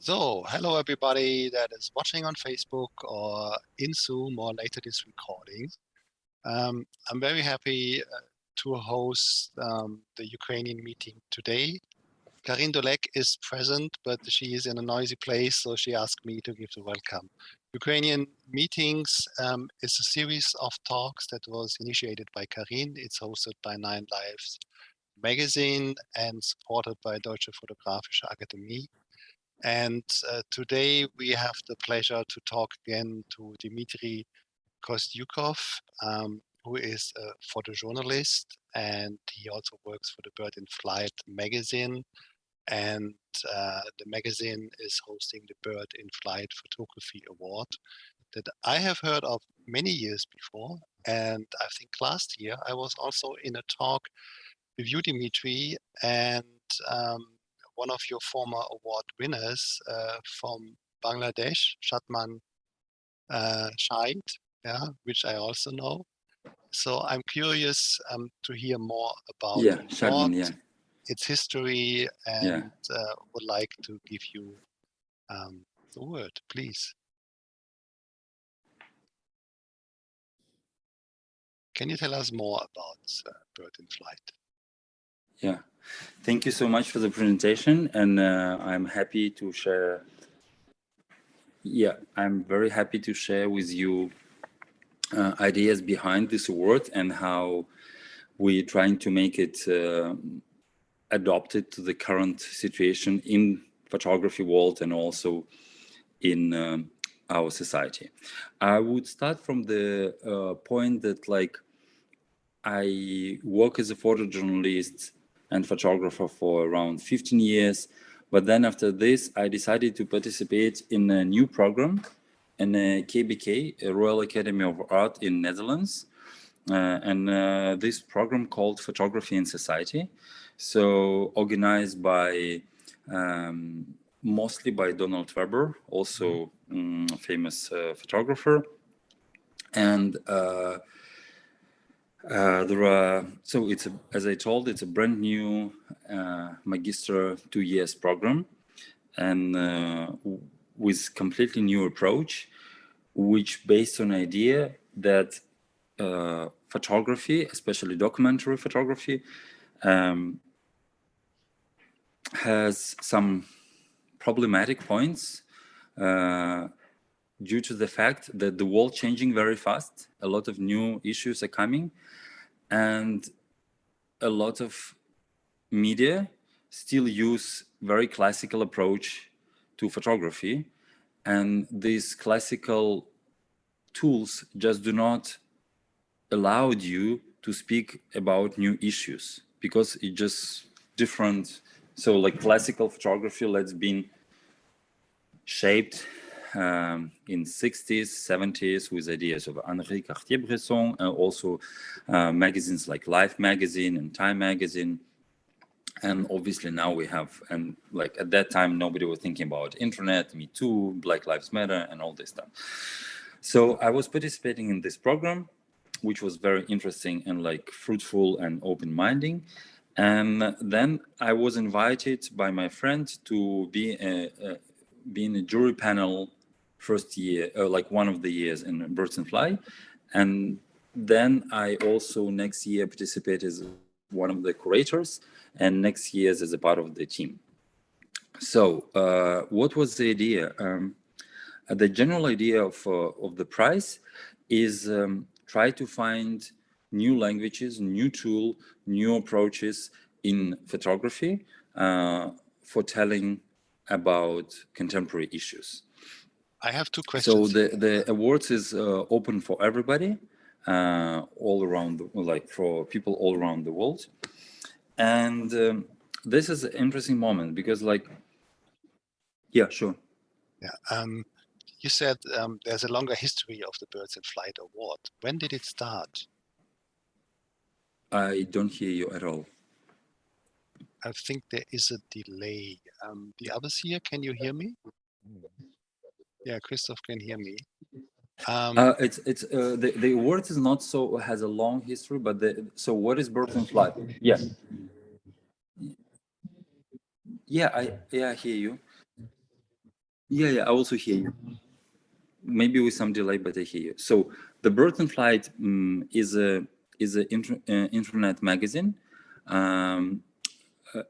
So, hello everybody that is watching on Facebook or in Zoom or later this recording. I'm very happy to host the Ukrainian meeting today. Karin Dolek is present, but she is in a noisy place, so she asked me to give the welcome. Ukrainian Meetings is a series of talks that was initiated by Karin. It's hosted by 9 Lives magazine and supported by Deutsche Fotografische Akademie. And today we have the pleasure to talk again to Dmitry Kostyukov, who is a photojournalist, and he also works for the Bird in Flight magazine. And the magazine is hosting the Bird in Flight Photography Award that I have heard of many years before. And I think last year I was also in a talk with you, Dmitry, and um, one of your former award winners from Bangladesh, Shatman Shahid, yeah, which I also know. So I'm curious to hear more about Yeah, the award, Shadman, yeah. its history, Yeah. and would like to give you the word, please. Can you tell us more about Bird in Flight? Yeah. Thank you so much for the presentation, and I'm happy to share. Yeah, I'm very happy to share with you ideas behind this award and how we're trying to make it adopted to the current situation in photography world and also in our society. I would start from the point that I work as a photojournalist and photographer for around 15 years. But then after this, I decided to participate in a new program in a KBK, a Royal Academy of Art in Netherlands. And this program called Photography in Society. So organized by mostly by Donald Weber, also famous photographer. And so it's as I told, it's a brand new Magister 2 years program, and with completely new approach, which based on idea that photography, especially documentary photography, has some problematic points due to the fact that the world changing very fast. A lot of new issues are coming, and a lot of media still use very classical approach to photography, and these classical tools just do not allow you to speak about new issues because it's just different. So like classical photography, let's been shaped in 60s, 70s with ideas of Henri Cartier-Bresson, and also magazines like Life magazine and Time magazine. And obviously now we have, and like at that time, nobody was thinking about internet, Me Too, Black Lives Matter, and all this stuff. So I was participating in this program, which was very interesting and like fruitful and open-minded. And then I was invited by my friend to be in a jury panel first year, like one of the years in Birds and Fly. And then I also next year participated as one of the curators, and next year as a part of the team. So what was the idea? The general idea of the prize is try to find new languages, new tool, new approaches in photography for telling about contemporary issues. I have two So questions. the awards is open for everybody, all around, like for people all around the world. And this is an interesting moment because yeah, sure. Yeah. You said there's a longer history of the Birds in Flight Award. When did it start? I don't hear you at all. I think there is a delay. The others here, can you hear me? Yeah, Christoph can hear me. It's the award is not so has a long history, but so what is Birds and Flight? Yeah, yeah, I hear you. Yeah, I also hear you. Maybe with some delay, but I hear you. So the Birth and Flight is a internet magazine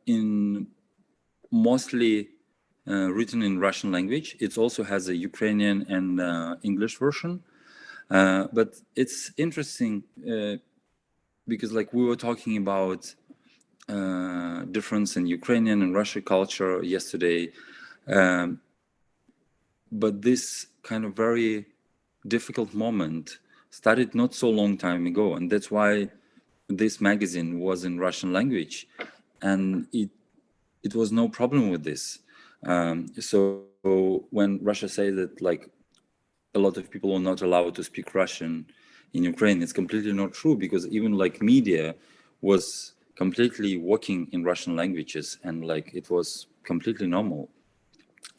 in mostly written in Russian language. It also has a Ukrainian and English version. But it's interesting because like we were talking about difference in Ukrainian and Russian culture yesterday. But this kind of very difficult moment started not so long time ago. And that's why this magazine was in Russian language. And it was no problem with this. So when Russia said that like a lot of people are not allowed to speak Russian in Ukraine, it's completely not true, because even like media was completely working in Russian languages, and like it was completely normal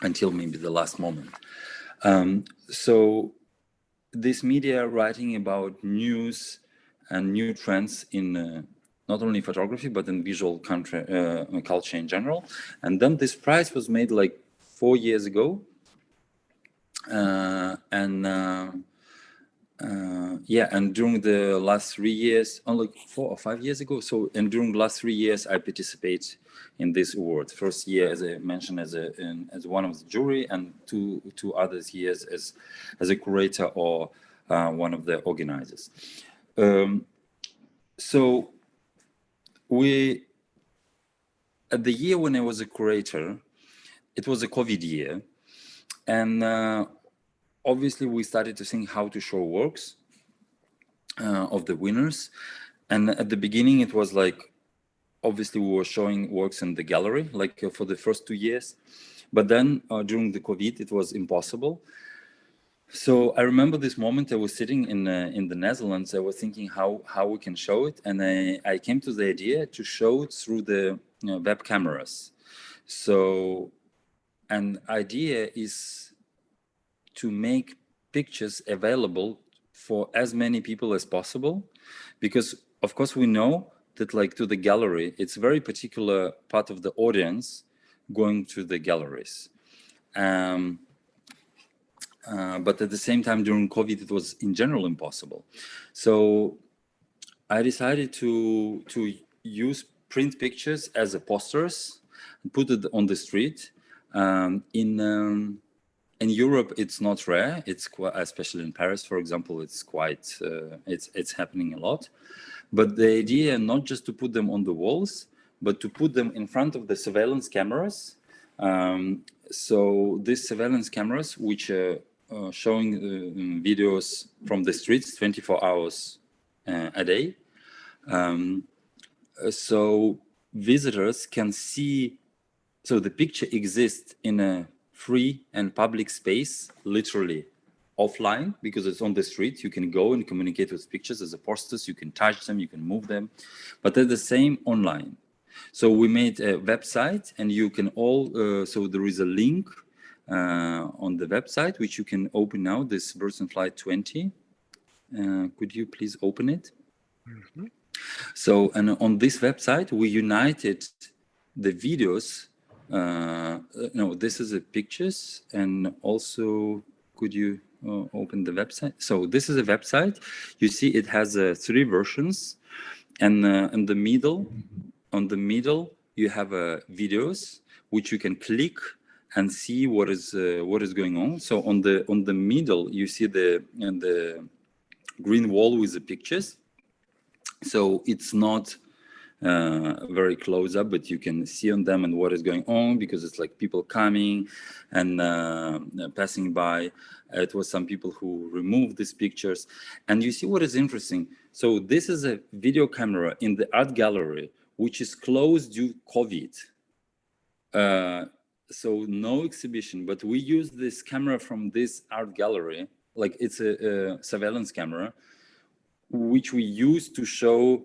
until maybe the last moment. So this media writing about news and new trends in not only photography but in visual culture in general. And then this prize was made like 4 years ago, and during the last 3 years, only 4 or 5 years ago. So, and during the last 3 years, I participate in this award. First year, as I mentioned, as one of the jury, and two other years as a curator or one of the organizers. So we, at the year when I was a curator, it was a COVID year, and obviously we started to think how to show works of the winners. And at the beginning it was like, obviously we were showing works in the gallery, like for the first 2 years, but then during the COVID it was impossible. So I remember this moment. I was sitting in the Netherlands. I was thinking how we can show it, and I came to the idea to show it through the web cameras. So an idea is to make pictures available for as many people as possible, because of course we know that like to the gallery, it's a very particular part of the audience going to the galleries. But at the same time, during COVID, it was in general impossible. So I decided to use print pictures as a posters and put it on the street. In Europe, it's not rare. It's quite, especially in Paris, for example, it's quite it's happening a lot. But the idea not just to put them on the walls, but to put them in front of the surveillance cameras. So these surveillance cameras, which are showing videos from the streets 24 hours a day. So visitors can see, so the picture exists in a free and public space, literally offline, because it's on the street. You can go and communicate with pictures as a posters, you can touch them, you can move them, but they're the same online. So we made a website, and you can all, so there is a link on the website, which you can open now, this Birth and Flight 20. Could you please open it? Mm-hmm. So, and on this website, we united the videos. No, this is the pictures, and also, could you open the website? So this is a website. You see, it has 3 versions, and in the middle, on the middle, you have videos which you can click and see what is going on. So on the middle, you see the green wall with the pictures. So it's not very close up, but you can see on them and what is going on, because it's like people coming and passing by. It was some people who removed these pictures, and you see what is interesting. So this is a video camera in the art gallery, which is closed due to COVID. So no exhibition, but we use this camera from this art gallery, like it's a surveillance camera, which we use to show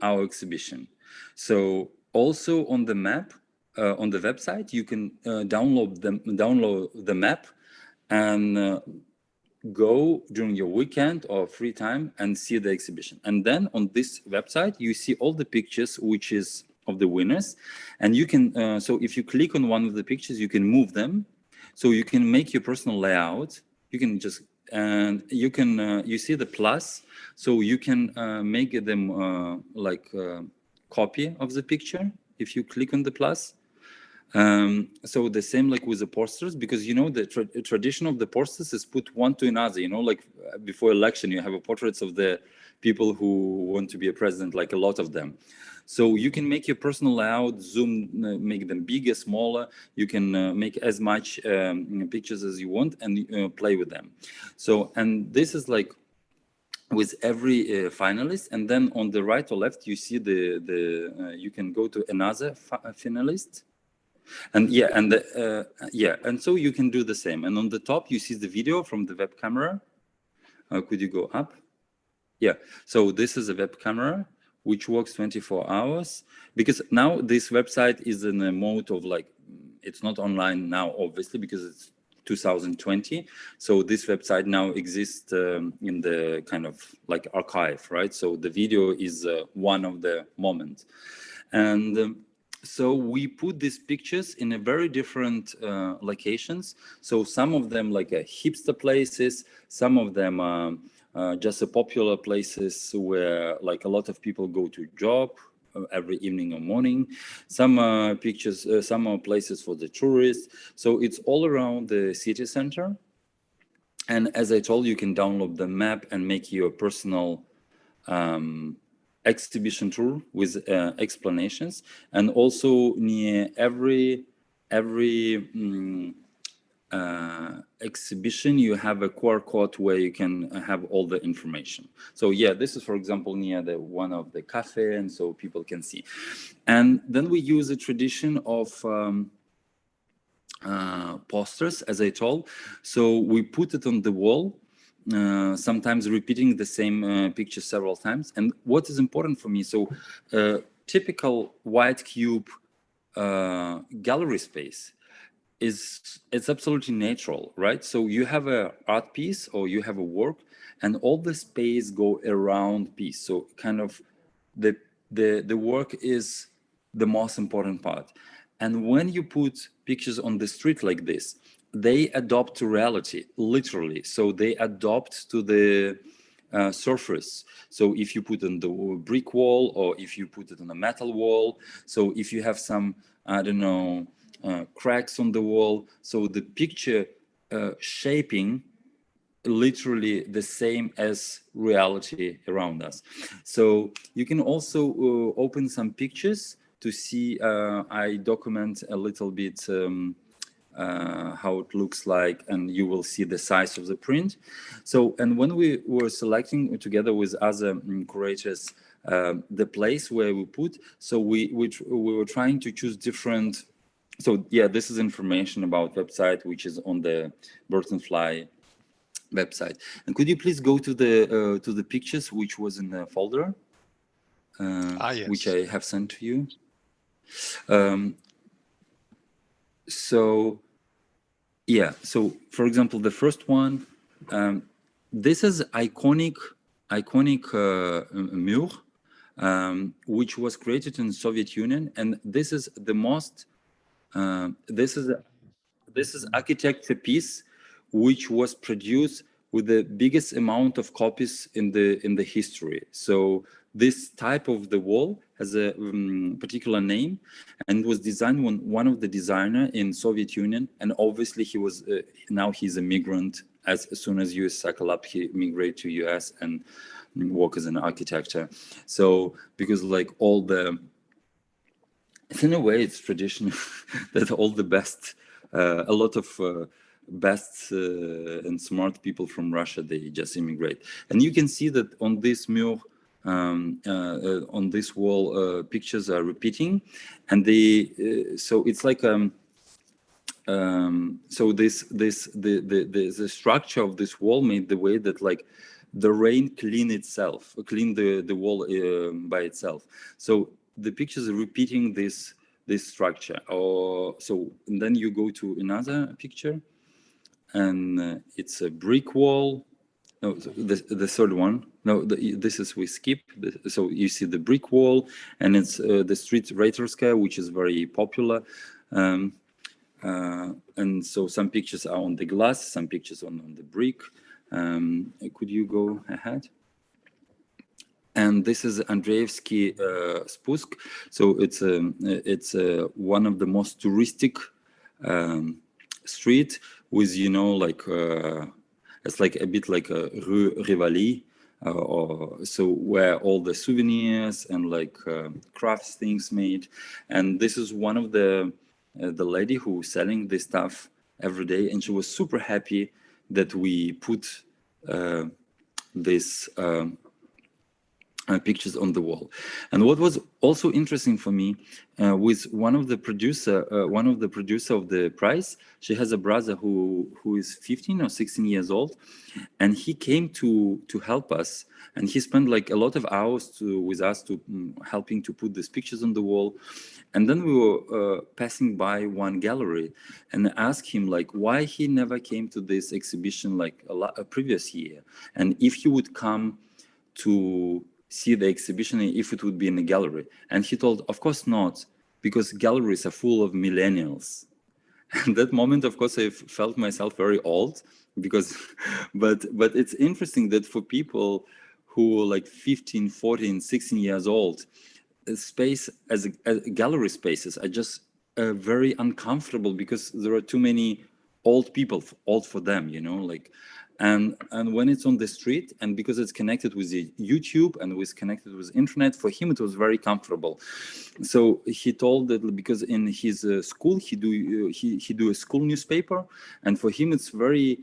our exhibition. So also on the map, on the website, you can download the map and go during your weekend or free time and see the exhibition. And then on this website, you see all the pictures, which is of the winners, and you can so if you click on one of the pictures, you can move them. So you can make your personal layout. You can just, and you can, you see the plus, so you can make them like copy of the picture if you click on the plus. So the same like with the posters, because you know the tradition of the posters is put one to another, you know, like before election you have a portraits of the people who want to be a president, like a lot of them. So you can make your personal layout, zoom, make them bigger, smaller. You can make as much pictures as you want and play with them. So, and this is like with every finalist, and then on the right or left you see the you can go to another finalist. And yeah, and yeah, and so you can do the same. And on the top, you see the video from the web camera. Could you go up? Yeah. So this is a web camera which works 24 hours. Because now this website is in a mode of like, it's not online now, obviously, because it's 2020. So this website now exists in the kind of like archive, right? So the video is one of the moments. And so we put these pictures in a very different locations. So some of them like hipster places, some of them just popular places where like a lot of people go to job every evening or morning. Some pictures, some are places for the tourists. So it's all around the city center. And as I told you, you can download the map and make your personal exhibition tour with explanations. And also near every exhibition you have a QR code where you can have all the information. So yeah, this is for example near the one of the cafe, and so people can see. And then we use a tradition of posters, as I told. So we put it on the wall, sometimes repeating the same picture several times. And what is important for me, so typical white cube gallery space it's absolutely natural, right? So you have a art piece or you have a work, and all the space go around piece. So kind of the work is the most important part. And when you put pictures on the street like this, they adopt to reality, literally. So they adopt to the surface. So if you put on the brick wall, or if you put it on a metal wall, so if you have some, I don't know, cracks on the wall, so the picture shaping literally the same as reality around us. So you can also open some pictures to see. I document a little bit how it looks like, and you will see the size of the print. So, and when we were selecting together with other curators the place where we put, so we were trying to choose different. So yeah, this is information about website which is on the Birds and Fly website. And could you please go to the pictures which was in the folder, yes. which I have sent to you. So yeah, so for example, the first one, this is iconic mur, which was created in the Soviet Union, and this is the most. This is architecture piece which was produced with the biggest amount of copies in the history. So this type of the wall has a particular name, and was designed when one of the designer in Soviet Union, and obviously he was now he's a migrant. As soon as US cycle up, he migrated to US and work as an architecture. So because like all the, in a way, it's tradition that all the best, a lot of best and smart people from Russia, they just immigrate. And you can see that on this mur, on this wall, pictures are repeating, and they so it's like so the structure of this wall made the way that like the rain clean the wall by itself. So the pictures are repeating this structure. Or so, and then you go to another picture, and it's a brick wall. No, the third one. No, this is we skip. So you see the brick wall, and it's the street Reiterskaya, which is very popular. And so some pictures are on the glass, some pictures on the brick. Could you go ahead? And this is Andreevsky Spusk. So it's one of the most touristic street with, you know, like it's like a bit like a Rue Rivoli, or so where all the souvenirs and like crafts things made. And this is one of the lady who was selling this stuff every day, and she was super happy that we put this pictures on the wall. And what was also interesting for me, with one of the producer of the prize, she has a brother who is 15 or 16 years old, and he came to help us, and he spent like a lot of hours with us to helping to put these pictures on the wall. And then we were passing by one gallery and asked him like why he never came to this exhibition like a previous year, and if he would come to see the exhibition if it would be in a gallery. And he told, of course not, because galleries are full of millennials. And that moment, of course, I felt myself very old, because but it's interesting that for people who are like 15, 14, 16 years old, space as gallery spaces are just very uncomfortable, because there are too many old people, old for them, you know, like. And when it's on the street, and because it's connected with the YouTube and was connected with internet, for him it was very comfortable. So he told that because in his school he do a school newspaper, and for him it's very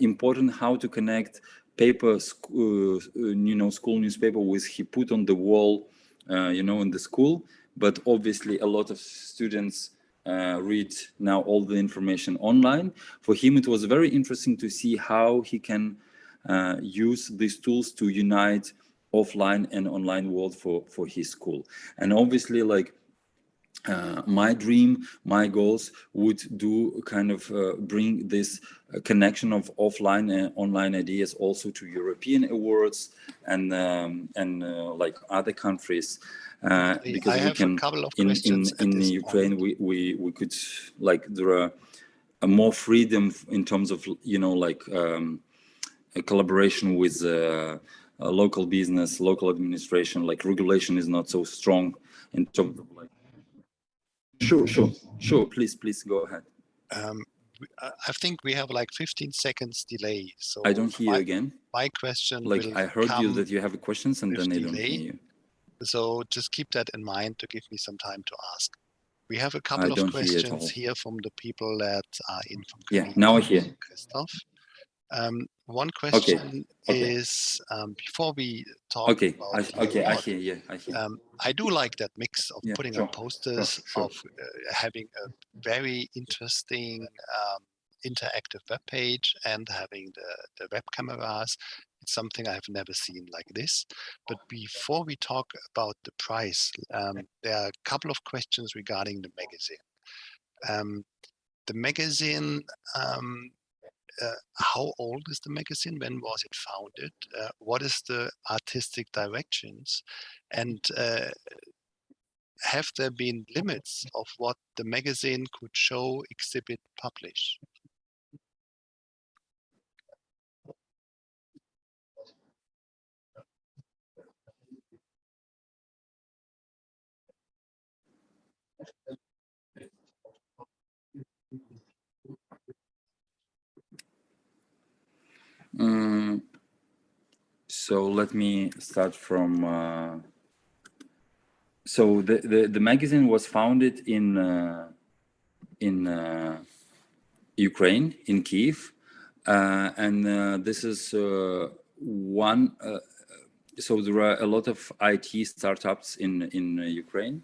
important how to connect paper, you know, school newspaper with he put on the wall, you know, in the school. But obviously a lot of students read now all the information online. For him, it was very interesting to see how he can use these tools to unite offline and online world for his school. And obviously, like my dream, my goals would do kind of bring this connection of offline and online ideas also to European awards and like other countries. Because I we have can a couple of questions in Ukraine we could, like, there are more freedom in terms of, you know, like a collaboration with local business, local administration. Like regulation is not so strong in terms of like. Sure. Please go ahead. I think we have like 15 seconds delay. So I don't hear you again. My question like will I heard you that you have questions, and then I don't delay. hear you. So just keep that in mind to give me some time to ask. We have a couple of questions here from the people that are in from Yeah, now I hear. Christoph. One question is, before we talk about I hear. Yeah, I hear. I do like that mix of putting up posters, of having a very interesting interactive web page and having the web cameras. It's something I've never seen like this. But before we talk about the price, there are a couple of questions regarding the magazine. The magazine, how old is the magazine? When was it founded? What is the artistic directions? And have there been limits of what the magazine could show, exhibit, publish? So let me start from. So the magazine was founded in Ukraine, in Kiev, and this is one. So there are a lot of IT startups in Ukraine,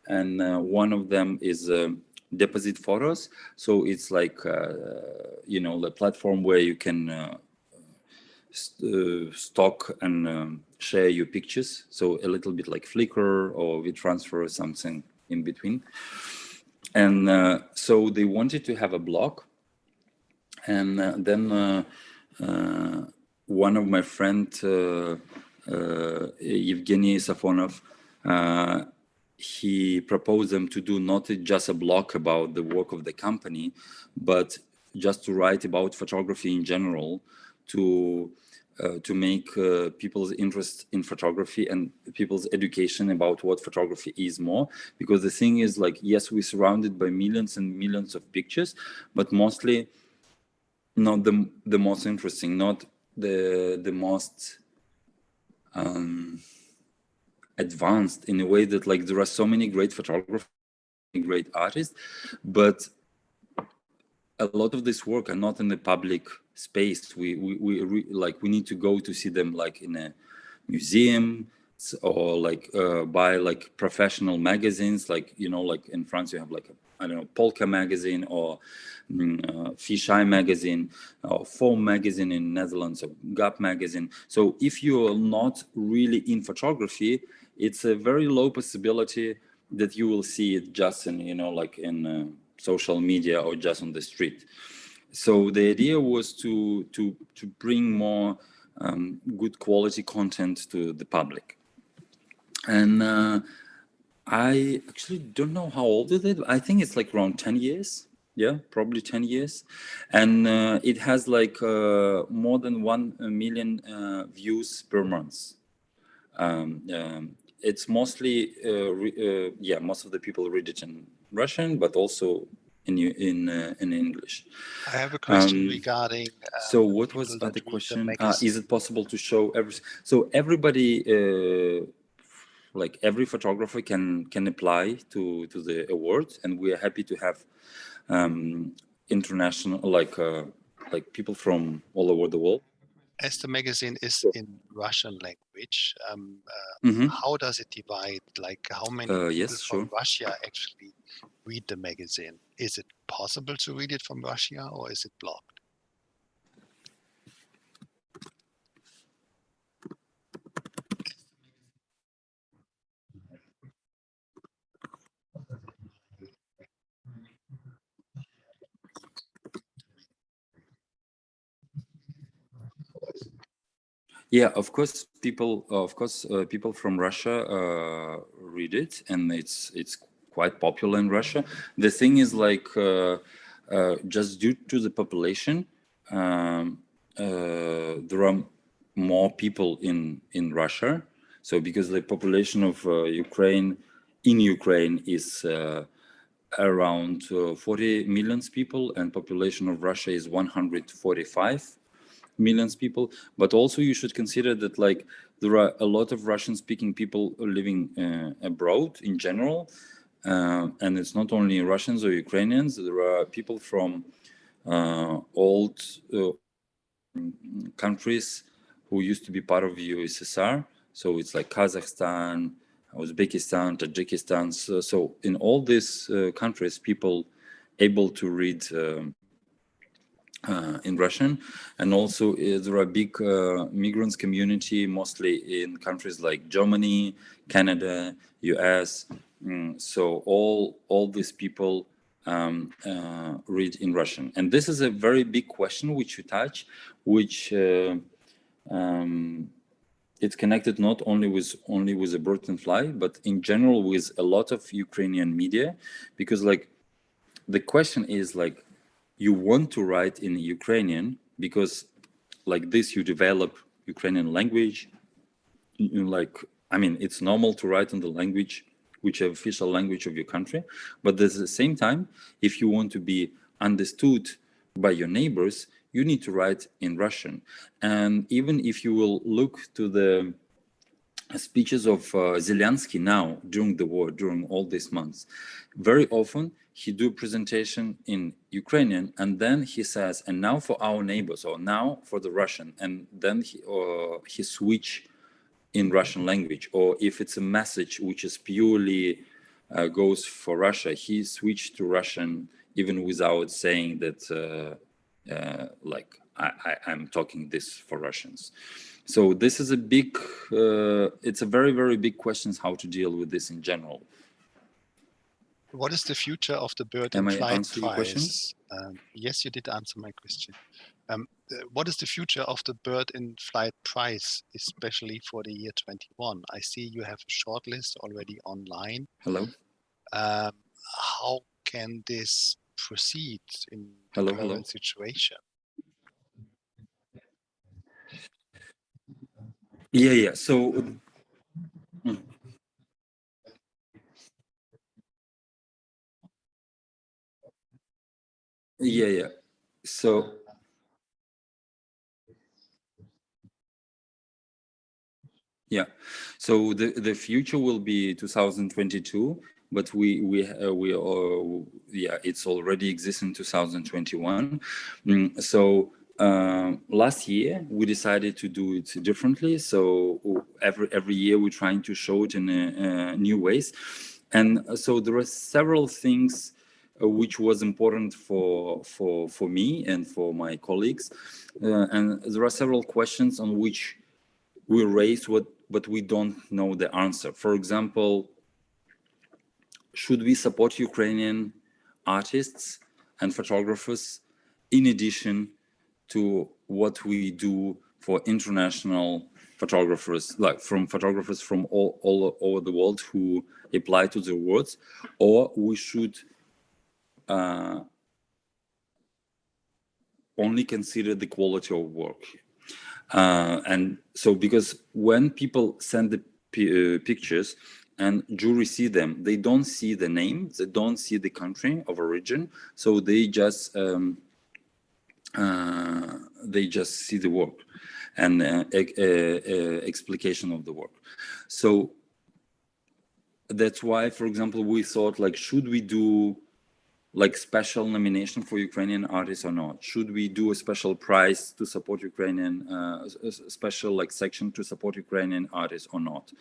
and one of them is Deposit Photos. So it's like you know, the platform where you can stock and share your pictures. So a little bit like Flickr or WeTransfer or something in between. And so they wanted to have a blog. And then one of my friend, Evgeny Safonov, he proposed them to do not just a blog about the work of the company, but just to write about photography in general, to make people's interest in photography and people's education about what photography is more. Because the thing is, like, yes, we're surrounded by millions and millions of pictures, but mostly not the most interesting, not the most advanced, in a way that, like, there are so many great photographers, great artists, but a lot of this work are not in the public space. We need to go to see them, like, in a museum, or like buy like professional magazines, like, you know, like in France you have like I don't know, Polka magazine, or Fisheye magazine, or Foam magazine in Netherlands, or Gap magazine. So if you are not really in photography, it's a very low possibility that you will see it just in, you know, like in social media or just on the street. So the idea was to bring more good quality content to the public. And I actually don't know how old is it. I think it's like around 10 years. Yeah, probably 10 years. And it has like more than 1 million views per month. It's mostly, most of the people read it in Russian, but also in English. I have a question regarding. So what was the other question? Is it possible to show everything? So everybody, like every photographer can apply to the award, and we are happy to have international, like people from all over the world. As the magazine is in Russian language, how does it divide? Like, how many people from Russia actually read the magazine? Is it possible to read it from Russia, or is it blocked? Yeah, of course, people from Russia read it, and it's quite popular in Russia. The thing is, like, just due to the population, there are more people in Russia. So because the population of Ukraine is around 40 million people, and population of Russia is 145 million people. But also you should consider that, like, there are a lot of Russian speaking people living abroad in general, and it's not only Russians or Ukrainians. There are people from old countries who used to be part of the USSR. So it's like Kazakhstan, Uzbekistan, Tajikistan. So in all these countries, people able to read in Russian. And also there are big migrants community, mostly in countries like Germany, Canada, US. So all these people read in Russian. And this is a very big question which you touch, which it's connected not only with the bird and fly, but in general with a lot of Ukrainian media, because, like, the question is, like, you want to write in Ukrainian because, like this, you develop Ukrainian language. Like, I mean, it's normal to write in the language which is official language of your country, but at the same time, if you want to be understood by your neighbors, you need to write in Russian. And even if you will look to the speeches of Zelensky now during the war, during all these months, very often he do presentation in Ukrainian, and then he says, and now for our neighbors, or now for the Russian, and then he switch in Russian language. Or if it's a message which is purely goes for Russia, he switched to Russian even without saying that like I'm talking this for Russians. So this is a big, it's a very, very big question how to deal with this in general. What is the future of the Bird and Flight Prize? Yes, you did answer my question. What is the future of the Bird in Flight prize, especially for the year 21? I see you have a short list already online. Hello? How can this proceed in the current situation? Yeah. So, yeah. So, yeah. So the future will be 2022, but it's already exists in 2021. So last year we decided to do it differently. So every year we're trying to show it in new ways, and so there are several things which was important for me and for my colleagues, and there are several questions on which we raise but we don't know the answer. For example, should we support Ukrainian artists and photographers in addition to what we do for international photographers, like from photographers from all over the world who apply to the awards, or we should only consider the quality of work? And so, because when people send the pictures and jury see them, they don't see the name, they don't see the country of origin, so they just see the work and explication of the work. So that's why, for example, we thought, like, should we do like special nomination for Ukrainian artists or not? Should we do a special prize to support Ukrainian, a special like section to support Ukrainian artists or not?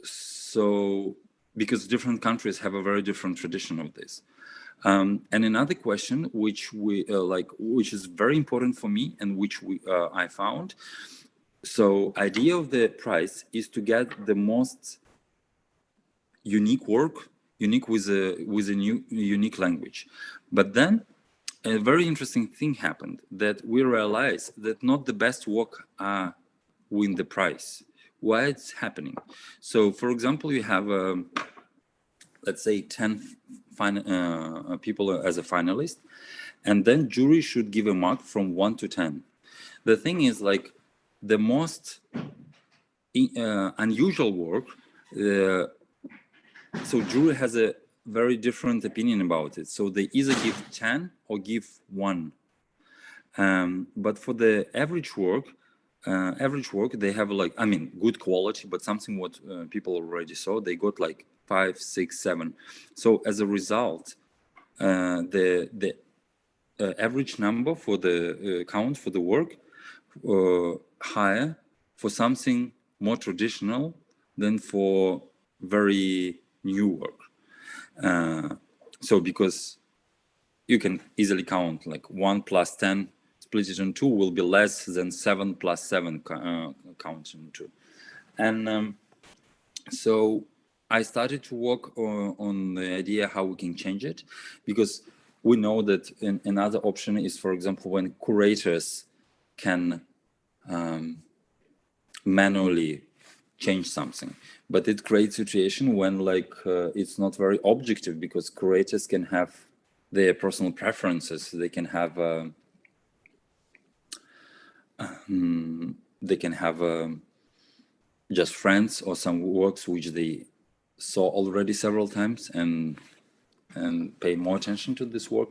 So because different countries have a very different tradition of this. And another question which we which is very important for me and which I found. So idea of the prize is to get the most unique work, unique with a new unique language. But then a very interesting thing happened, that we realized that not the best work win the prize. Why it's happening? So, for example, you have let's say 10 people as a finalist, and then jury should give a mark from 1 to 10. The thing is, like, the most unusual work, so jury has a very different opinion about it. So they either give 10 or give 1. But for the average work, they have, like, I mean, good quality, but something what people already saw, they got like 5, 6, 7. So as a result, the average number for the count for the work higher for something more traditional than for very new work. So because you can easily count, like 1 plus 10 split it in 2 will be less than 7 plus 7 count in 2. And so I started to work on the idea how we can change it, because we know that another option is, for example, when curators can manually change something, but it creates situation when, like, it's not very objective, because curators can have their personal preferences. They can have just friends or some works which they saw already several times and pay more attention to this work.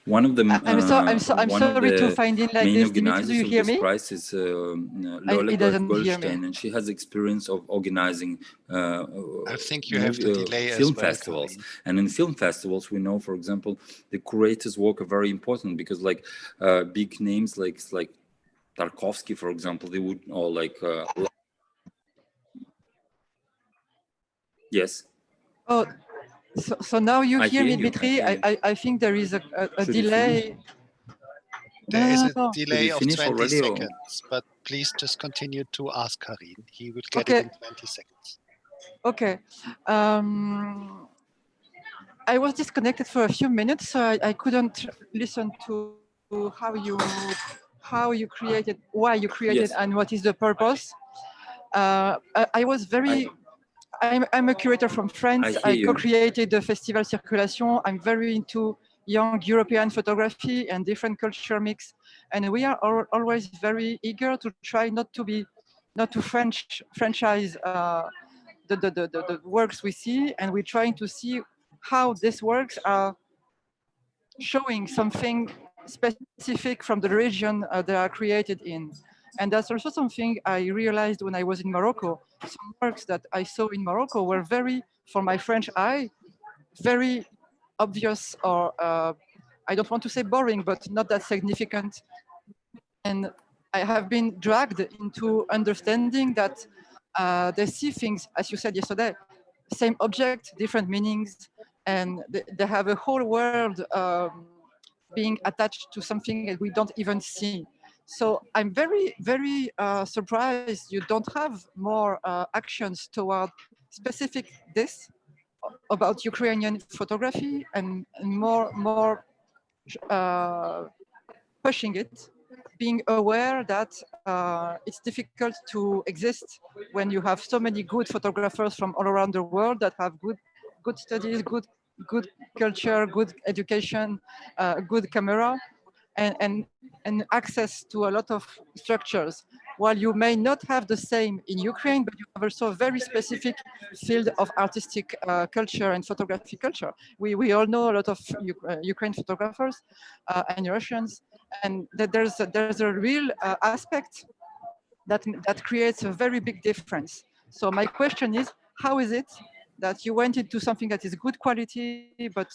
One of the I'm sorry to find in like main this. organizers Dimitri, do you of hear this me? prize is Lola He doesn't hear me. Goldstein, and she has experience of organizing I think you have the delay film as well, festivals. Karin. And in film festivals, we know, for example, the curators' work are very important, because, like, big names like Tarkovsky, for example, they would, or like yes. Oh, so now you I hear me, hear you. Dmitry? I think there is a delay. There is a No. delay of finish 20 already, seconds, but please just continue to ask Karin. He will get Okay. it in 20 seconds. Okay. I was disconnected for a few minutes, so I couldn't listen to how you created, why you created, Yes. and what is the purpose. I was very. I'm a curator from France. hear I you. co-created the Festival Circulation. I'm very into young European photography and different culture mix. And we are always very eager to try not to franchise the works we see. And we're trying to see how these works are showing something specific from the region they are created in. And that's also something I realized when I was in Morocco. Some works that I saw in Morocco were very, for my French eye, very obvious, or I don't want to say boring, but not that significant. And I have been dragged into understanding that they see things, as you said yesterday, same object, different meanings, and they have a whole world being attached to something that we don't even see. So I'm very, very surprised you don't have more actions toward specific this about Ukrainian photography, and more pushing it, being aware that it's difficult to exist when you have so many good photographers from all around the world that have good studies, good culture, good education, good camera, and access to a lot of structures. While you may not have the same in Ukraine, but you have also a very specific field of artistic culture and photography culture. We all know a lot of Ukraine photographers and Russians, and that there's a real aspect that creates a very big difference. So my question is, how is it that you went into something that is good quality, but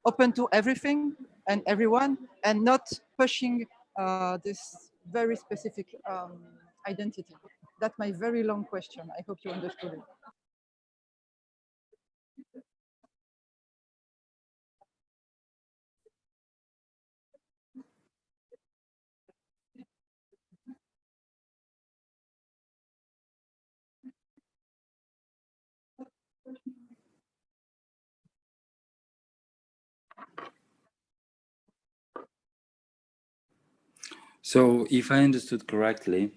open to everything and everyone, and not pushing this very specific identity? That's my very long question. I hope you understood it. So if I understood correctly,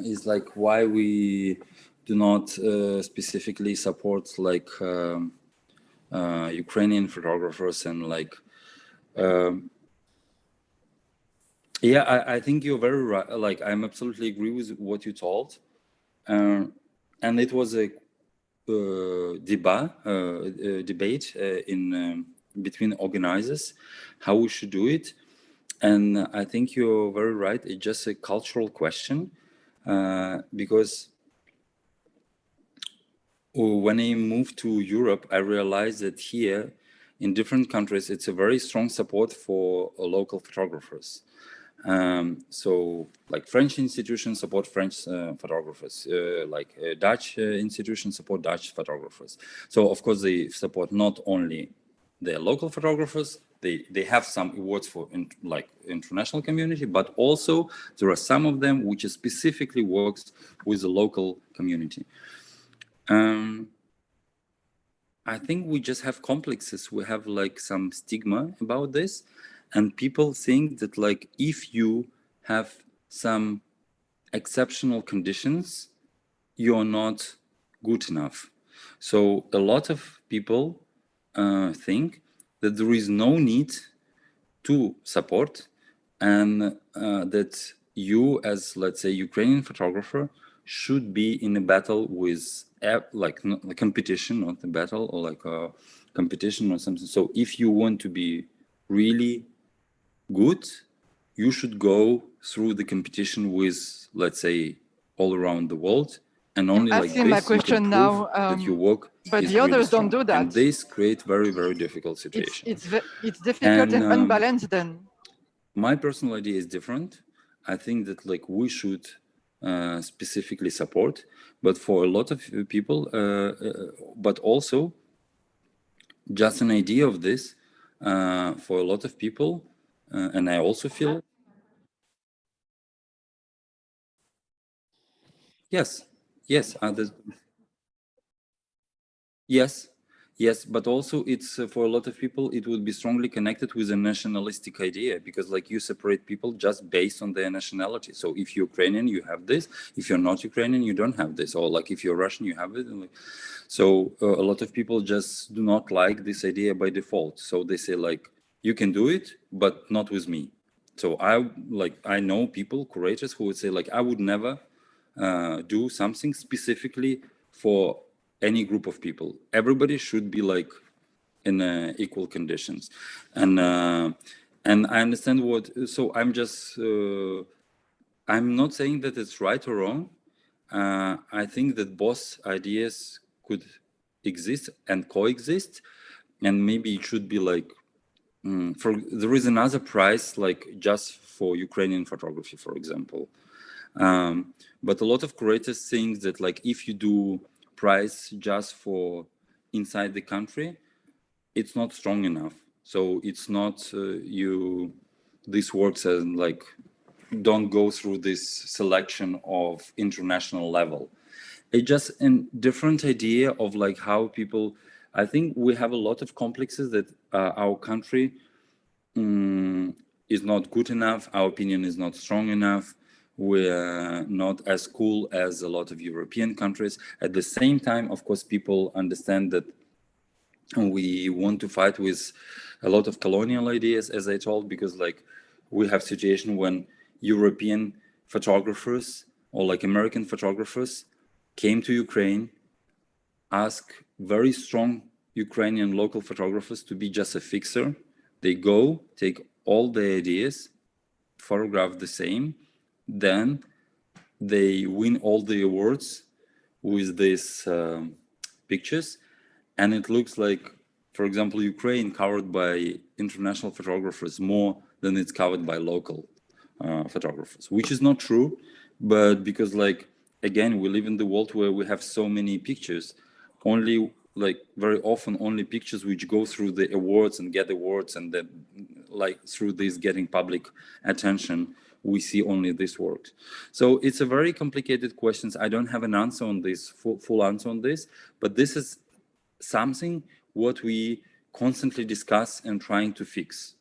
is like why we do not specifically support like Ukrainian photographers and like yeah, I think you're very right. Like I'm absolutely agree with what you told, and it was a debate in between organizers how we should do it, and I think you're very right. It's just a cultural question because when I moved to Europe, I realized that here in different countries, it's a very strong support for local photographers. So like French institutions support French photographers, like Dutch institutions support Dutch photographers. So of course they support not only the local photographers, they have some awards for like international community, but also there are some of them which specifically works with the local community. I think we just have complexes. We have like some stigma about this, and people think that like if you have some exceptional conditions, you're not good enough. So a lot of people think that there is no need to support, and that you as, let's say, Ukrainian photographer should be in a battle with like a competition, not a battle, or like a competition or something. So if you want to be really good, you should go through the competition with, let's say, all around the world, and only like this my you can question prove now, that your work but is the really others strong. don't do that. And this create very, very difficult situation. It's difficult and unbalanced then. My personal idea is different. I think that like we should specifically support, but for a lot of people, but also just an idea of this for a lot of people, and I also feel yes, yes, yes, Yes, but also it's for a lot of people, it would be strongly connected with a nationalistic idea, because like you separate people just based on their nationality. So if you're Ukrainian, you have this. If you're not Ukrainian, you don't have this. Or like if you're Russian, you have it. So a lot of people just do not like this idea by default. So they say like, you can do it, but not with me. So I know people, curators, who would say like, I would never do something specifically for any group of people. Everybody should be like in equal conditions, and I understand what. So I'm just I'm not saying that it's right or wrong. I think that both ideas could exist and coexist, and maybe it should be like there is another prize like just for Ukrainian photography, for example. But a lot of curators think that like if you do price just for inside the country, it's not strong enough. So it's not this works as like don't go through this selection of international level. It's just a different idea of like how people. I think we have a lot of complexes that our country is not good enough. Our opinion is not strong enough. We're not as cool as a lot of European countries. At the same time, of course, people understand that we want to fight with a lot of colonial ideas, as I told, because like we have situation when European photographers or like American photographers came to Ukraine, ask very strong Ukrainian local photographers to be just a fixer. They go, take all the ideas, photograph the same, then they win all the awards with these pictures, and it looks like, for example, Ukraine covered by international photographers more than it's covered by local photographers, which is not true, but because like again we live in the world where we have so many pictures, only like very often only pictures which go through the awards and get awards, and then like through this getting public attention we see only this works. So it's a very complicated question. I don't have an answer on this, full answer on this, but this is something what we constantly discuss and trying to fix.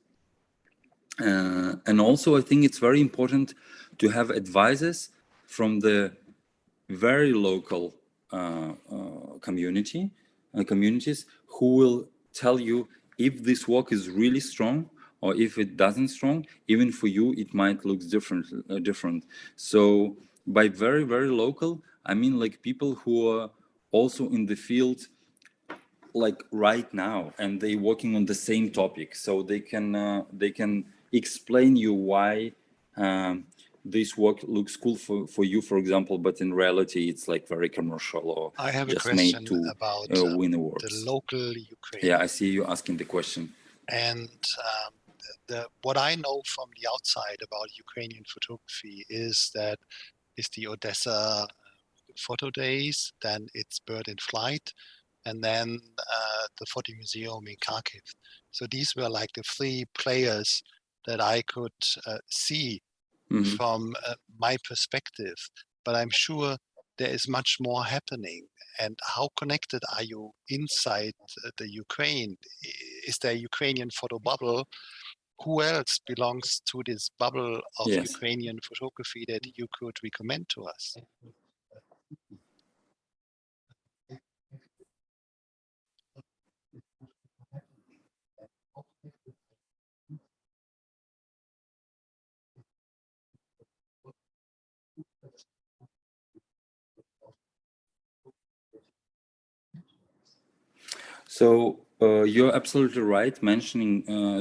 And also I think it's very important to have advisors from the very local communities who will tell you if this work is really strong or if it doesn't strong. Even for you it might look different. So by very, very local, I mean like people who are also in the field like right now and they working on the same topic, so they can explain you why this work looks cool for you, for example, but in reality it's like very commercial or I have just a question made to about win awards. the local Ukraine. Yeah, I see you asking the question. And what I know from the outside about Ukrainian photography is that is the Odessa photo days, then it's Bird in Flight, and then the Photo Museum in Kharkiv. So these were like the three players that I could see from my perspective. But I'm sure there is much more happening. And how connected are you inside the Ukraine? Is there a Ukrainian photo bubble? Who else belongs to this bubble of Ukrainian photography that you could recommend to us? So you're absolutely right mentioning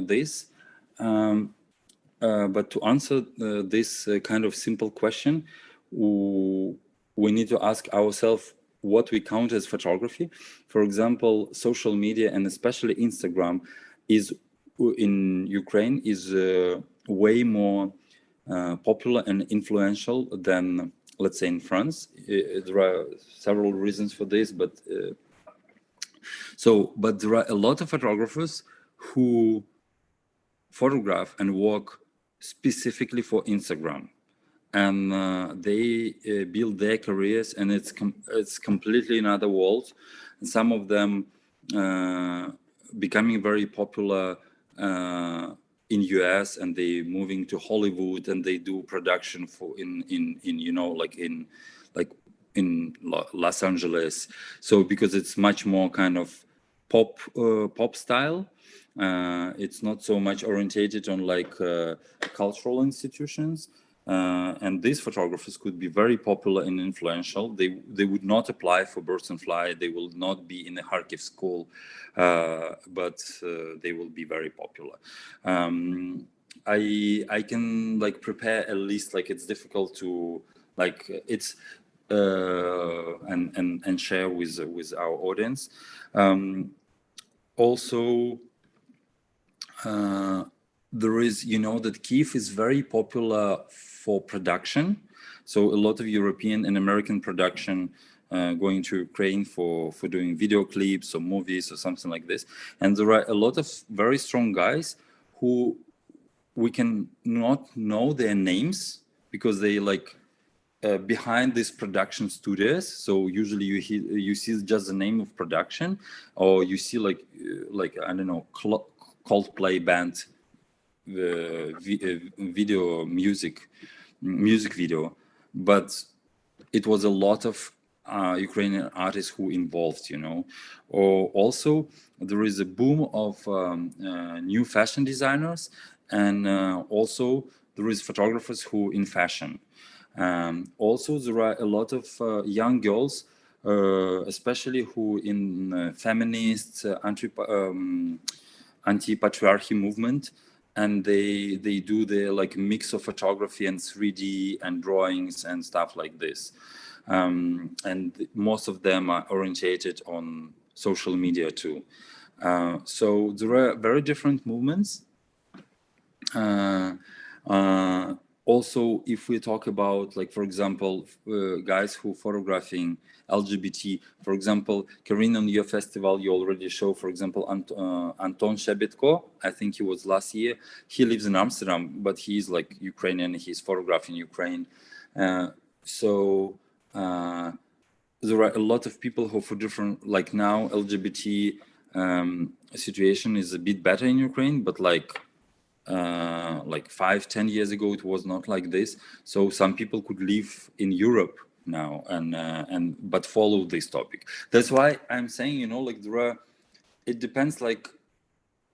this. But to answer this kind of simple question, we need to ask ourselves what we count as photography. For example, social media and especially Instagram is in Ukraine is way more popular and influential than, let's say, in France. There are several reasons for this, but there are a lot of photographers who photograph and work specifically for Instagram, and they build their careers, and it's completely another world. And some of them becoming very popular in US, and they moving to Hollywood, and they do production for in you know, like in Los Angeles. So because it's much more kind of pop style, it's not so much orientated on like cultural institutions. And these photographers could be very popular and influential. They would not apply for Birds and Fly. They will not be in a Kharkiv school, but they will be very popular. I can like prepare a list. Like it's difficult to like it's and share with our audience. Also. There is, you know, that Kyiv is very popular for production. So a lot of European and American production going to Ukraine for doing video clips or movies or something like this. And there are a lot of very strong guys who we can not know their names because they like behind these production studios. So usually you see just the name of production, or you see like I don't know, Coldplay band video music video, but it was a lot of Ukrainian artists who involved, you know. Or also there is a boom of new fashion designers, and also there is photographers who in fashion. Also there are a lot of young girls, especially who in feminist anti-patriarchy movement, and they do the like mix of photography and 3D and drawings and stuff like this, and most of them are orientated on social media too. So there are very different movements. Also, if we talk about, like, for example, guys who photographing LGBT, for example, Karin, on your festival, you already show, for example, Anton Shebetko. I think he was last year. He lives in Amsterdam, but he's like Ukrainian. He's photographing Ukraine. So there are a lot of people who, for different, like now, LGBT situation is a bit better in Ukraine, but like 5-10 years ago it was not like this. So some people could live in Europe now and but follow this topic. That's why I'm saying, you know, like it depends, like,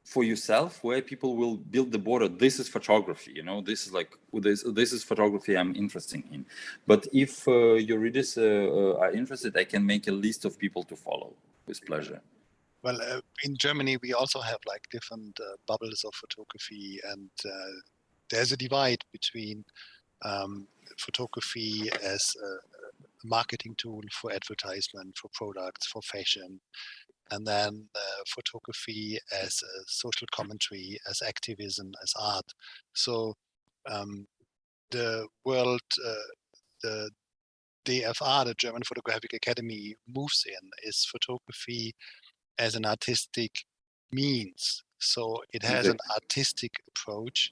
for yourself where people will build the border. This is photography, you know, this is like this is photography I'm interested in. But if your readers are interested, I can make a list of people to follow with pleasure. Well, in Germany, we also have like different bubbles of photography, and there's a divide between photography as a marketing tool for advertisement, for products, for fashion, and then photography as a social commentary, as activism, as art. So the world, the DFR, the German Photographic Academy, moves in is photography as an artistic means. So it has an artistic approach,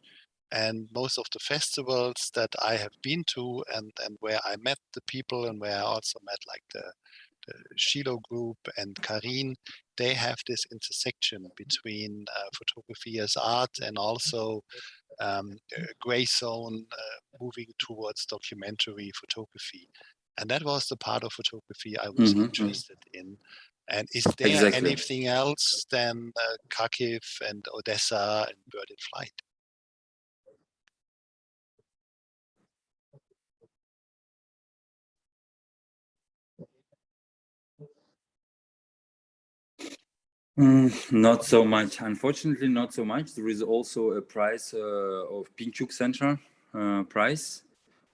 and most of the festivals that I have been to and where I met the people, and where I also met like the Shiloh group and Karin, they have this intersection between photography as art and also gray zone moving towards documentary photography. And that was the part of photography I was interested in. And is there anything else than Kharkiv and Odessa and Bird in Flight? Not so much, unfortunately, not so much. There is also a prize of Pinchuk Center prize,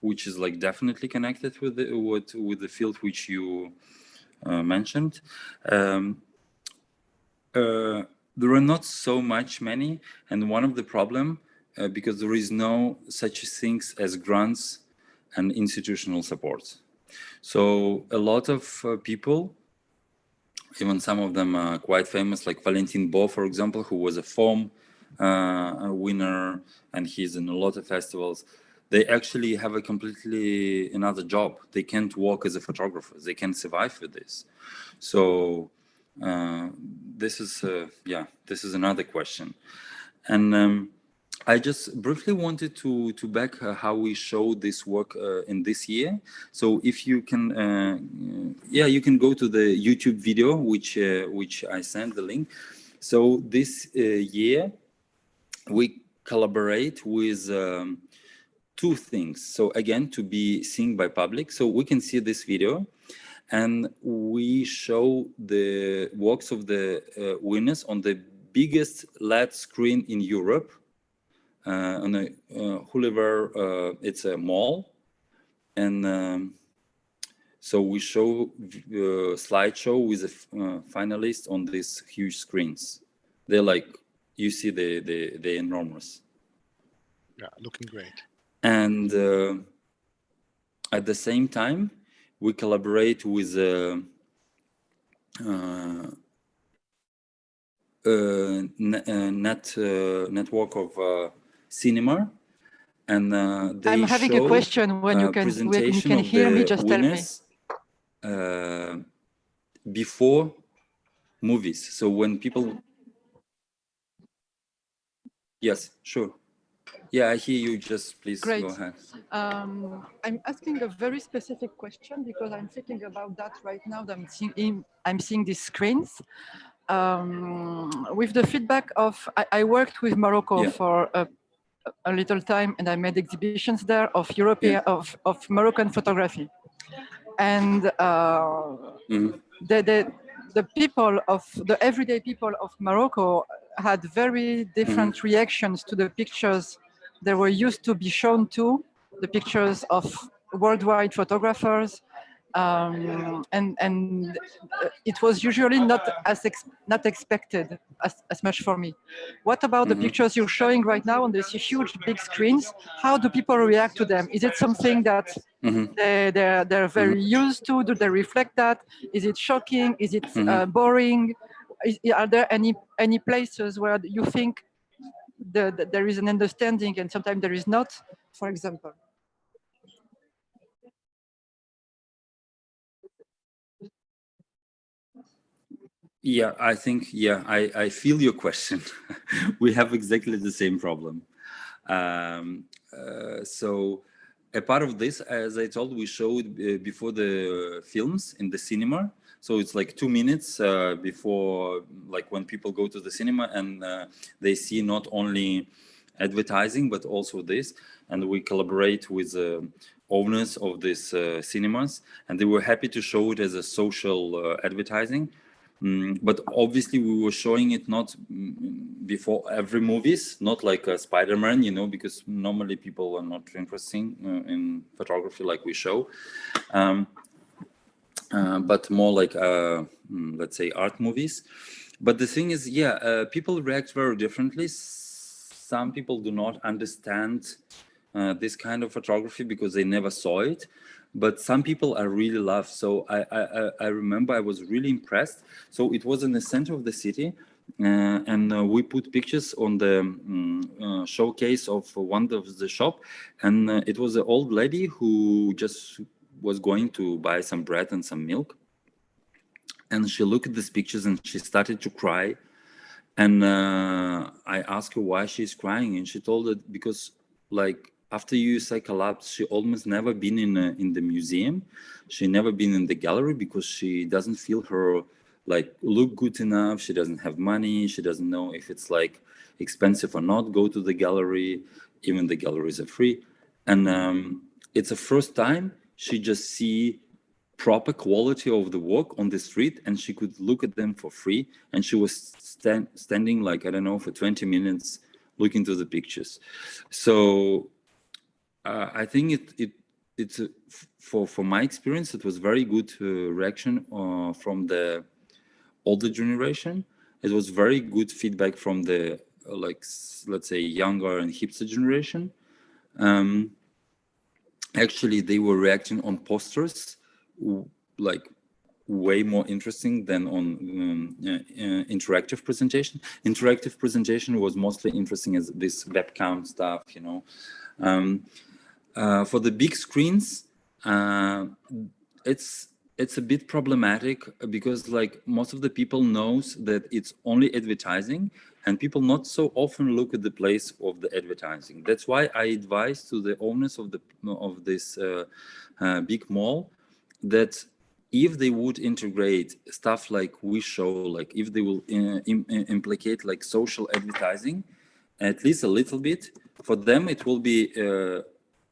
which is like definitely connected with the field which you mentioned. There are not so many, and one of the problem because there is no such things as grants and institutional support. So a lot of people, even some of them are quite famous, like Valentin Bo, for example, who was a FOM winner, and he's in a lot of festivals. They actually have a completely another job. They can't work as a photographer. They can't survive with this. So this is this is another question. And I just briefly wanted to back how we showed this work in this year. So if you can, you can go to the YouTube video, which I sent the link. So this year we collaborate with two things. So again, to be seen by public. So we can see this video, and we show the works of the winners on the biggest LED screen in Europe. On a Gulliver, it's a mall, and so we show slideshow with the finalists on these huge screens. They're like, you see, they're enormous. Yeah, looking great. And at the same time, we collaborate with a network of cinema, and they I'm having a question. When you can hear me, just tell me. Before movies. So when people, yes, sure. Yeah, I hear you. Just please go ahead. I'm asking a very specific question because I'm thinking about that right now. I'm seeing these screens. With the feedback of, I worked with Morocco for a little time, and I made exhibitions there of European of Moroccan photography, and the people of the everyday people of Morocco had very different reactions to the pictures they were used to be shown to, the pictures of worldwide photographers, and it was usually not expected as much for me. What about the pictures you're showing right now on these huge big screens? How do people react to them? Is it something that they're very used to? Do they reflect that? Is it shocking? Is it boring? Are there any places where you think there is an understanding and sometimes there is not, for example? Yeah, I think, I feel your question. We have exactly the same problem. So a part of this, as I told, we showed before the films in the cinema. So it's like 2 minutes before, like when people go to the cinema and they see not only advertising, but also this. And we collaborate with owners of these cinemas, and they were happy to show it as a social advertising. But obviously we were showing it not before every movies, not like a Spider-Man, you know, because normally people are not interested in photography like we show, but more like let's say art movies. But the thing is, people react very differently. Some people do not understand this kind of photography because they never saw it. But some people I really love. So I remember I was really impressed. So it was in the center of the city, and we put pictures on the showcase of one of the shop, and it was an old lady who just was going to buy some bread and some milk, and she looked at these pictures and she started to cry. And I asked her why she's crying, and she told it because, like, after USI collapsed, she almost never been in the museum. She never been in the gallery because she doesn't feel her like look good enough. She doesn't have money. She doesn't know if it's like expensive or not. Go to the gallery, even the galleries are free. And it's the first time she just see proper quality of the work on the street, and she could look at them for free. And she was standing like, I don't know, for 20 minutes looking to the pictures. So I think it's for my experience, it was very good reaction from the older generation. It was very good feedback from the like, let's say, younger and hipster generation. Actually, they were reacting on posters like way more interesting than on interactive presentation. Interactive presentation was mostly interesting as this webcam stuff, you know. For the big screens, it's it's a bit problematic because like most of the people knows that it's only advertising, and people not so often look at the place of the advertising. That's why I advise to the owners of this big mall that if they would integrate stuff like we show, like if they will implicate like social advertising, at least a little bit, for them it will be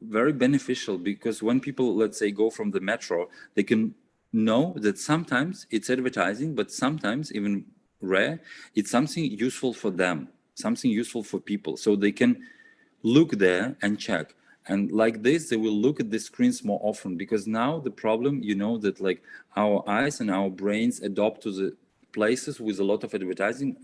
very beneficial, because when people, let's say, go from the metro, they can know that sometimes it's advertising, but sometimes, even rare, it's something useful for them, something useful for people, so they can look there and check. And like this, they will look at the screens more often, because now the problem, you know, that like our eyes and our brains adopt to the places with a lot of advertising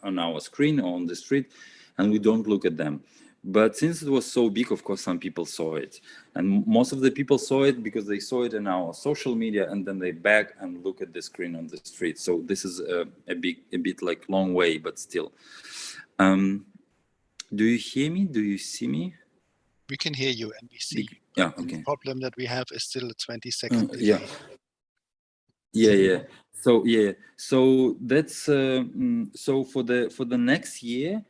on our screen or on the street, and we don't look at them. But since it was so big, of course, some people saw it. And most of the people saw it because they saw it in our social media, and then they back and look at the screen on the street. So this is a bit like long way, but still. Do you hear me? Do you see me? We can hear you and we see you. Yeah, okay. The problem that we have is still a 20-second delay. Yeah. So that's so for the next year.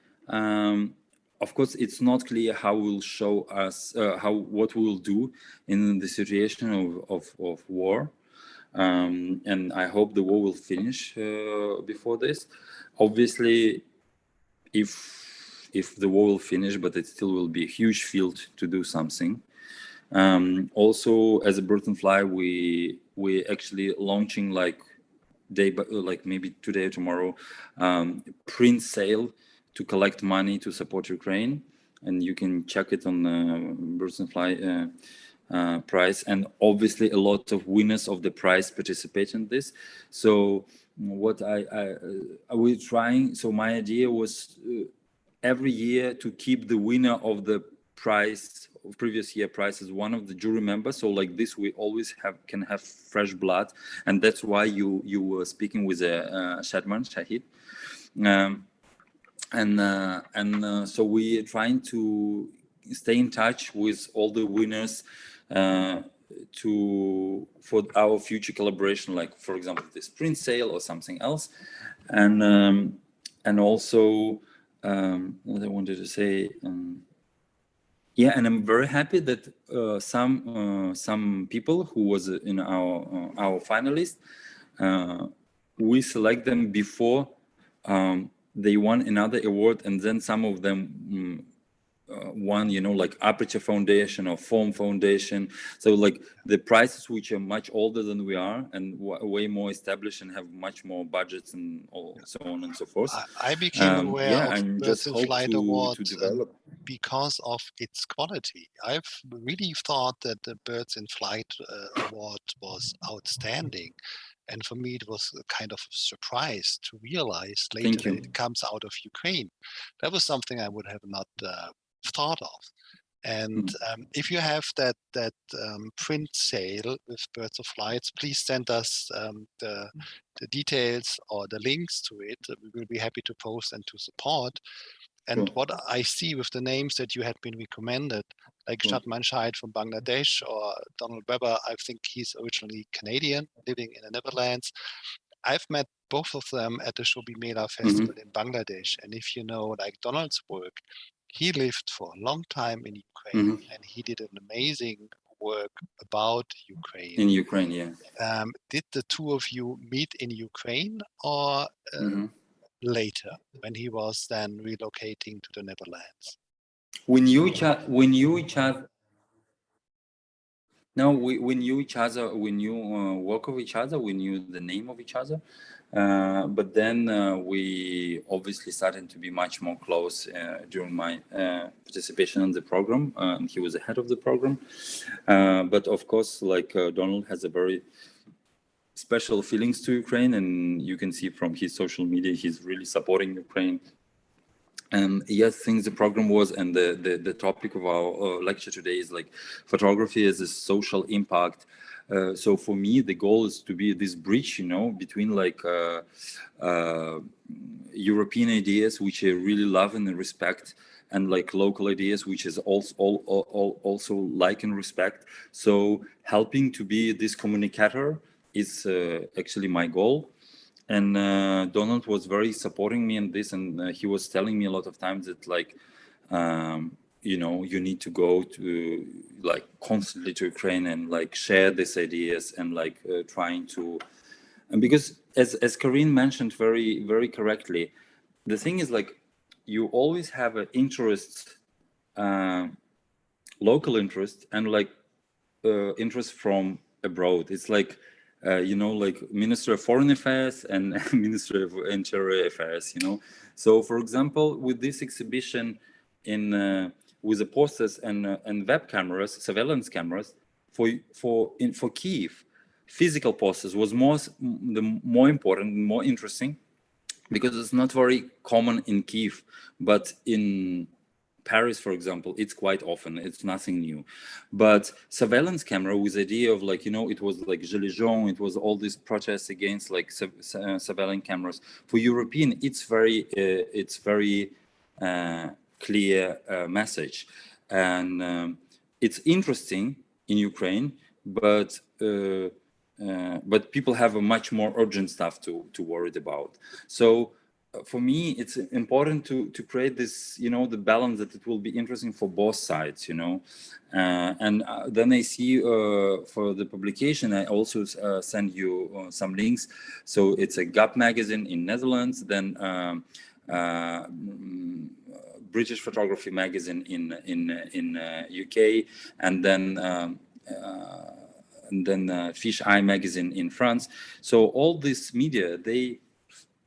Of course, it's not clear how we'll show us what we will do in the situation of war, and I hope the war will finish before this. Obviously, if the war will finish, but it still will be a huge field to do something. Also, as a Birds and Fly, we actually launching like maybe today or tomorrow, print sale to collect money to support Ukraine, and you can check it on the Birds and Fly prize. And obviously, a lot of winners of the prize participate in this. So what we're trying. So my idea was every year to keep the winner of the prize of previous year prize as one of the jury members. So like this, we always can have fresh blood, and that's why you were speaking with Shahid. So we are trying to stay in touch with all the winners for our future collaboration, like for example this print sale or something else, and also what I wanted to say. Yeah, and I'm very happy that some people who was in our finalists, we select them before they won another award, and then some of them won, you know, like Aperture Foundation or Foam Foundation. So like the prizes which are much older than we are and way more established and have much more budgets and so on and so forth. I became aware of and Birds just in hope Flight to Award develop. because of its quality. I've really thought that the Birds in Flight Award was outstanding. And for me, it was a kind of surprise to realize later that it comes out of Ukraine. That was something I would have not thought of. And if you have that print sale with Birds of Flights, please send us the details or the links to it. We will be happy to post and to support. And what I see with the names that you had been recommended, like Shatman Shahid from Bangladesh or Donald Webber, I think he's originally Canadian, living in the Netherlands. I've met both of them at the Shobi Mela Festival in Bangladesh. And if you know, like Donald's work, he lived for a long time in Ukraine and he did an amazing work about Ukraine. In Ukraine, yeah. Did the two of you meet in Ukraine or later when he was then relocating to the Netherlands? We knew each other. No, we knew each other. We knew work of each other. We knew the name of each other. But then we obviously started to be much more close during my participation in the program. And he was the head of the program. But of course, like Donald has a very special feelings to Ukraine, and you can see from his social media, he's really supporting Ukraine. And yes, since the program was, and the topic of our lecture today is like photography as a social impact. So for me, the goal is to be this bridge, you know, between like European ideas, which I really love and respect, and like local ideas, which is also like and respect. So helping to be this communicator is actually my goal. And Donald was very supporting me in this, and he was telling me a lot of times that like, you know, you need to go to like constantly to Ukraine and like share these ideas and like trying to, and because as Corinne mentioned very correctly, the thing is like you always have an interest, local interest, and like interest from abroad. It's like you know, like Minister of Foreign Affairs and Minister of Interior Affairs, you know. So for example, with this exhibition in with the posters and web cameras, surveillance cameras for Kiev, physical posters was the more important, more interesting, because it's not very common in Kiev, but in Paris, for example, it's quite often, it's nothing new. But surveillance camera with the idea of like, you know, it was like Gilets jaunes, it was all these protests against like surveillance cameras. For European, it's very clear message. And it's interesting in Ukraine, but people have a much more urgent stuff to worry about. So for me, it's important to create this, you know, the balance that it will be interesting for both sides, you know. And then I see for the publication, I also send you some links. So it's a Gap magazine in Netherlands, then British Photography magazine in UK, and then Fish Eye magazine in France. So all this media, they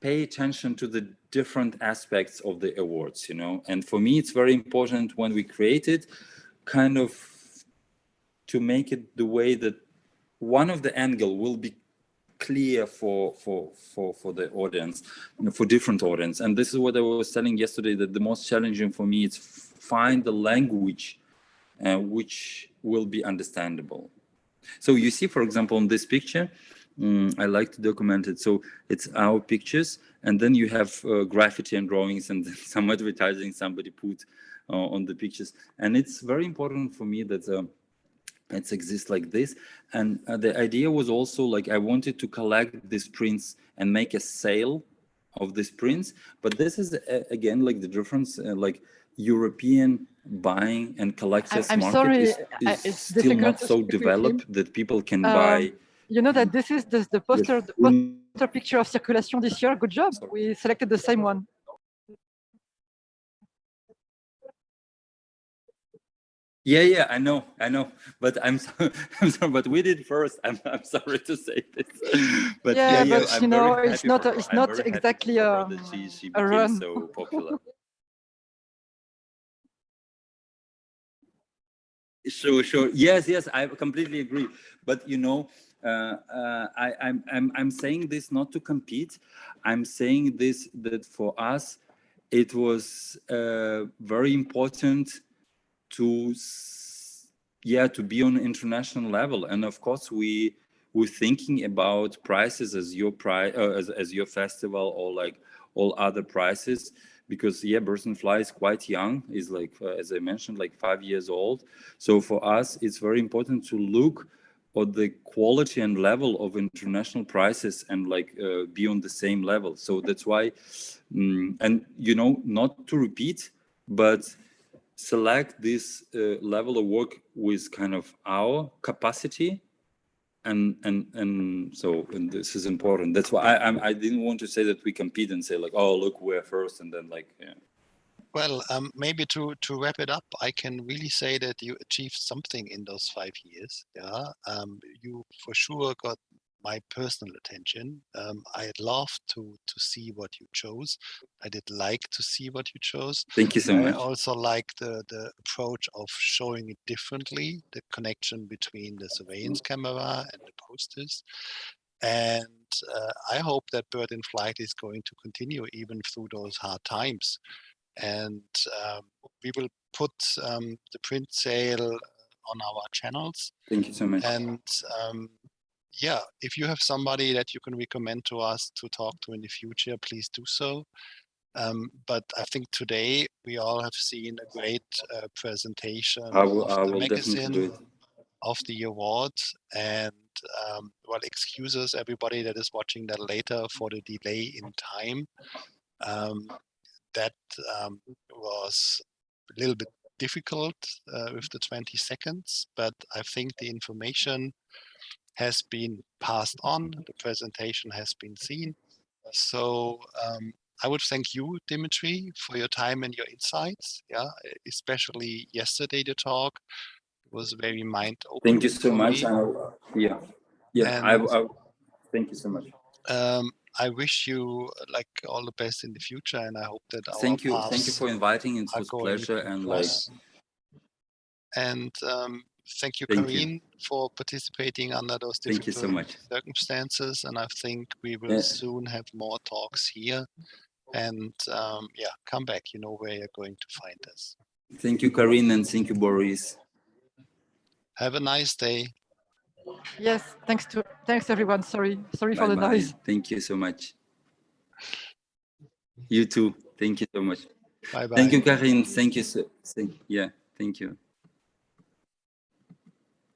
pay attention to the different aspects of the awards, you know. And for me, it's very important when we create it, kind of to make it the way that one of the angle will be clear for the audience, you know, for different audience. And this is what I was telling yesterday, that the most challenging for me is find the language which will be understandable. So you see, for example, in this picture, I like to document it. So it's our pictures, and then you have graffiti and drawings and some advertising somebody put on the pictures. And it's very important for me that it exists like this. And the idea was also like, I wanted to collect these prints and make a sale of these prints. But this is again, like the difference, like European buying and collectors I'm market sorry, is it's still not difficult to so speak with developed him. that people can buy. You know that this is the poster, Yes. the poster picture of Circulation this year. Good job. We selected the same one. Yeah, I know, but I'm sorry, but we did first. I'm sorry to say this, but yeah, but I'm you know, very it's happy not for her. it's I'm not very happy exactly for her that she a became run. so popular. Sure. Yes, I completely agree. But you know, I'm saying this not to compete. I'm saying this that for us, it was very important to be on an international level. And of course we're thinking about prices as your as your festival, or like all other prices, because Birds and Fly is quite young, is like as I mentioned, like 5 years old. So for us it's very important to look at the quality and level of international prices and like be on the same level. So that's why and you know, not to repeat, but select this level of work with kind of our capacity, and this is important. That's why I didn't want to say that we compete and say like, oh look, we're first, and then like Well, maybe to wrap it up, I can really say that you achieved something in those 5 years. Yeah, you for sure got my personal attention. I'd love to see what you chose. I did like to see what you chose. Thank you so I much. also like the approach of showing it differently, the connection between the surveillance camera and the posters. And I hope that Bird in Flight is going to continue even through those hard times. And we will put the print sale on our channels. Thank you so much. And yeah, if you have somebody that you can recommend to us to talk to in the future, please do so. But I think today we all have seen a great presentation I of the will definitely do magazine, it. of the award, and well, excuses everybody that is watching that later for the delay in time. That was a little bit difficult with the 20 seconds, but I think the information has been passed on, the presentation has been seen. So I would thank you, Dmitry, for your time and your insights. Yeah, especially yesterday, the talk was very mind-opening. Thank you so much. Yeah, thank you so much. I wish you like all the best in the future, and I hope that our thank you paths for inviting. It was a going pleasure, to and cross. And thank you, Karin, for participating under those difficult circumstances. And I think we will soon have more talks here. And yeah, come back. You know where you're going to find us. Thank you, Karin, and thank you, Boris. Have a nice day. Yes, thanks everyone. Sorry for the noise. Thank you so much. You too. Thank you so much. Bye bye. Thank you, Karin. Thank you. Thank you.